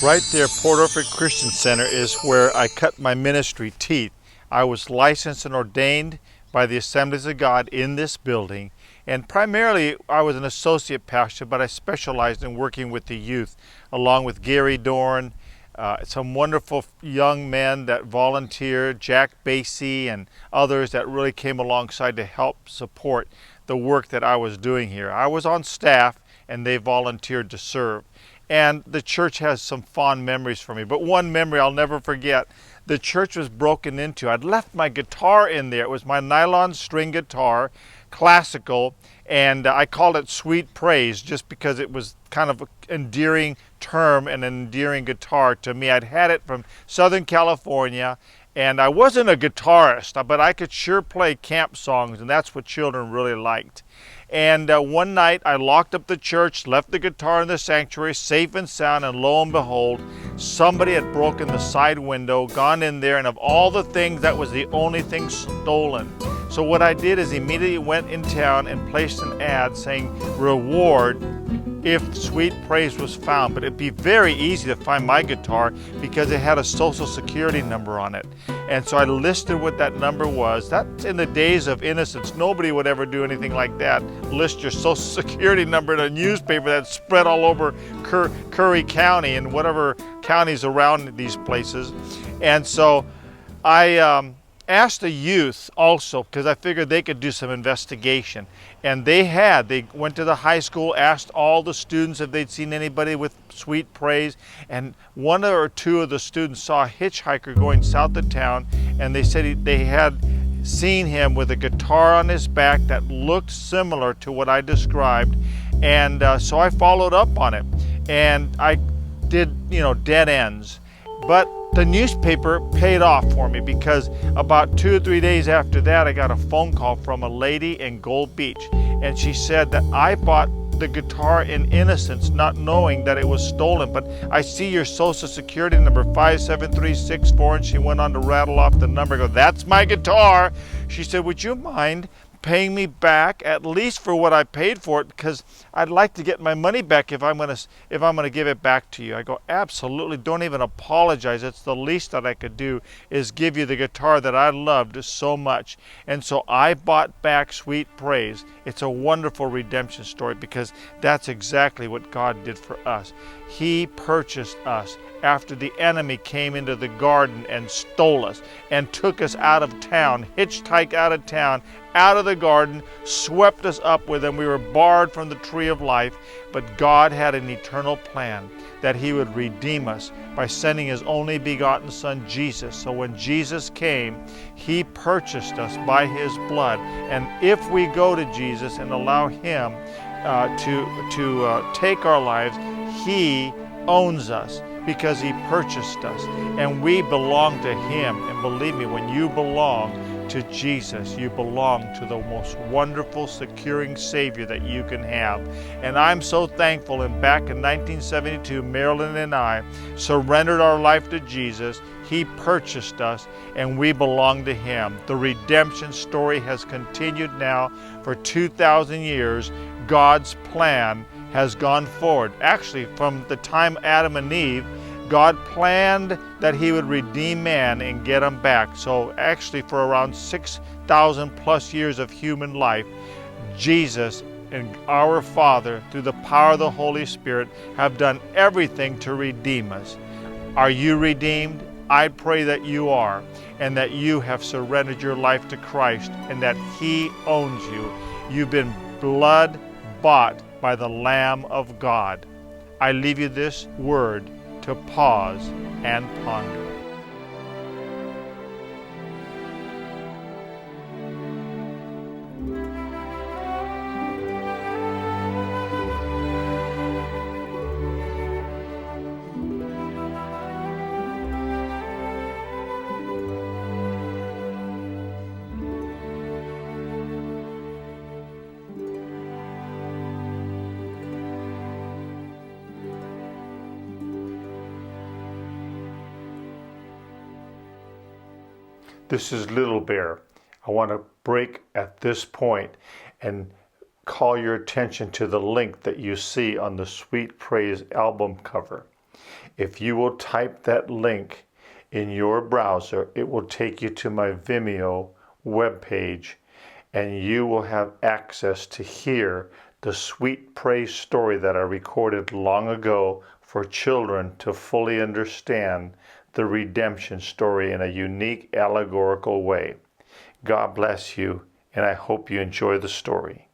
Right there, Port Orford Christian Center is where I cut my ministry teeth. I was licensed and ordained by the Assemblies of God in this building, and primarily I was an associate pastor, but I specialized in working with the youth, along with Gary Dorn, some wonderful young men that volunteered, Jack Basie and others that really came alongside to help support the work that I was doing here. I was on staff and they volunteered to serve. And the church has some fond memories for me. But one memory I'll never forget, the church was broken into. I'd left my guitar in there. It was my nylon string guitar, classical, and I called it Sweet Praise just because it was kind of an endearing term and an endearing guitar to me. I'd had it from Southern California, and I wasn't a guitarist, but I could sure play camp songs, and that's what children really liked. And one night I locked up the church, left the guitar in the sanctuary, safe and sound, and lo and behold, somebody had broken the side window, gone in there, and of all the things, that was the only thing stolen. So what I did is immediately went in town and placed an ad saying, reward if Sweet Praise was found. But it'd be very easy to find my guitar because it had a social security number on it. And so I listed what that number was. That's in the days of innocence. Nobody would ever do anything like that. List your social security number in a newspaper that's spread all over Curry County and whatever counties around these places. And so I asked the youth also, because I figured they could do some investigation. And they went to the high school, asked all the students if they'd seen anybody with Sweet Praise, and one or two of the students saw a hitchhiker going south of town, and they said they had seen him with a guitar on his back that looked similar to what I described. And so I followed up on it, and I did, dead ends. But the newspaper paid off for me, because about 2 or 3 days after that, I got a phone call from a lady in Gold Beach, and she said that I bought the guitar in innocence, not knowing that it was stolen. But I see your social security number 57364, and she went on to rattle off the number. I go, that's my guitar. She said, would you mind paying me back at least for what I paid for it, because I'd like to get my money back if I'm gonna give it back to you. I go, absolutely, don't even apologize. It's the least that I could do is give you the guitar that I loved so much. And so I bought back Sweet Praise. It's a wonderful redemption story, because that's exactly what God did for us. He purchased us after the enemy came into the garden and stole us and took us out of town, hitchhiked out of town, out of the garden, swept us up with him. We were barred from the tree of life, but God had an eternal plan that he would redeem us by sending his only begotten son, Jesus. So when Jesus came, he purchased us by his blood. And if we go to Jesus and allow him to take our lives, he owns us, because he purchased us, and we belong to him. And believe me, when you belong to Jesus, you belong to the most wonderful, securing Savior that you can have. And I'm so thankful. And back in 1972, Marilyn and I surrendered our life to Jesus. He purchased us, and we belong to him. The redemption story has continued now for 2,000 years. God's plan has gone forward. Actually, from the time Adam and Eve, God planned that he would redeem man and get him back. So actually, for around 6,000 plus years of human life, Jesus and our Father, through the power of the Holy Spirit, have done everything to redeem us. Are you redeemed? I pray that you are, and that you have surrendered your life to Christ, and that he owns you. You've been blood bought by the Lamb of God. I leave you this word to pause and ponder. This is Little Bear. I want to break at this point and call your attention to the link that you see on the Sweet Praise album cover. If you will type that link in your browser, it will take you to my Vimeo webpage, and you will have access to hear the Sweet Praise story that I recorded long ago for children to fully understand the redemption story in a unique allegorical way. God bless you, and I hope you enjoy the story.